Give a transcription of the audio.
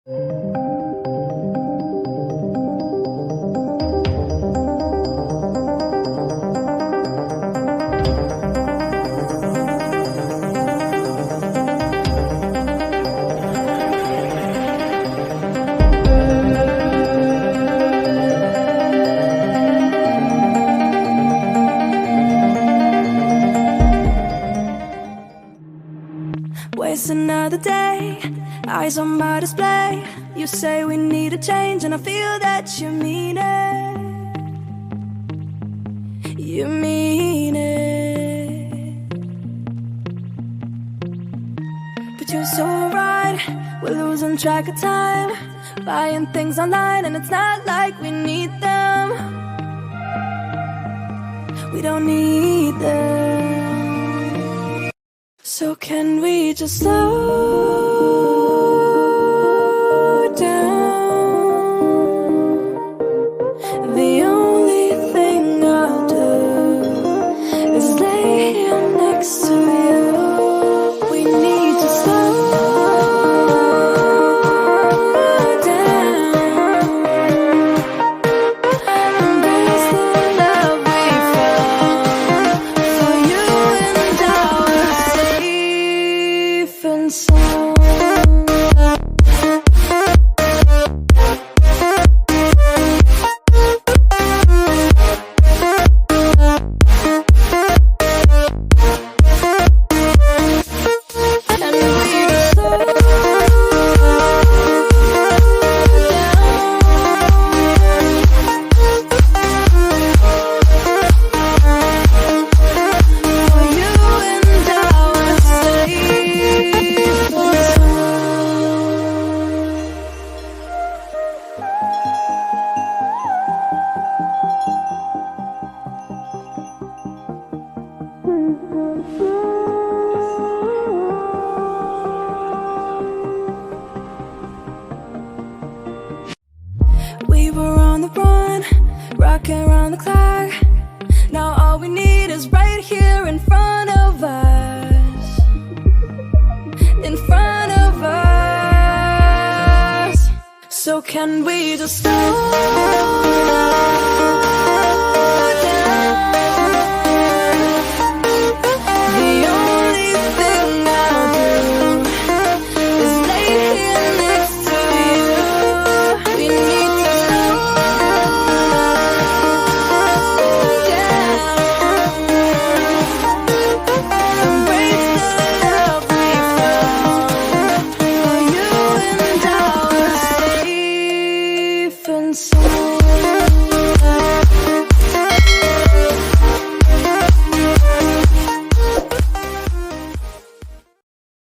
Waste another day, eyes on my display. You say we need a change and I feel that you mean it. You mean it. But you're so right, we're losing track of time, buying things online and it's not like we need them. We don't need them. So can we just slow down? The only thing I'll do is lay here next to you. We need to slow down. Embrace the love we found. For you and I were safe and sound. We were on the run, rocking around the clock. Now all we need is right here in front of us. In front of us. So can we just slow down? The only thing I'll do is lay here next to you. We need to slow down. Embrace the love we found. For you and I were safe and sound.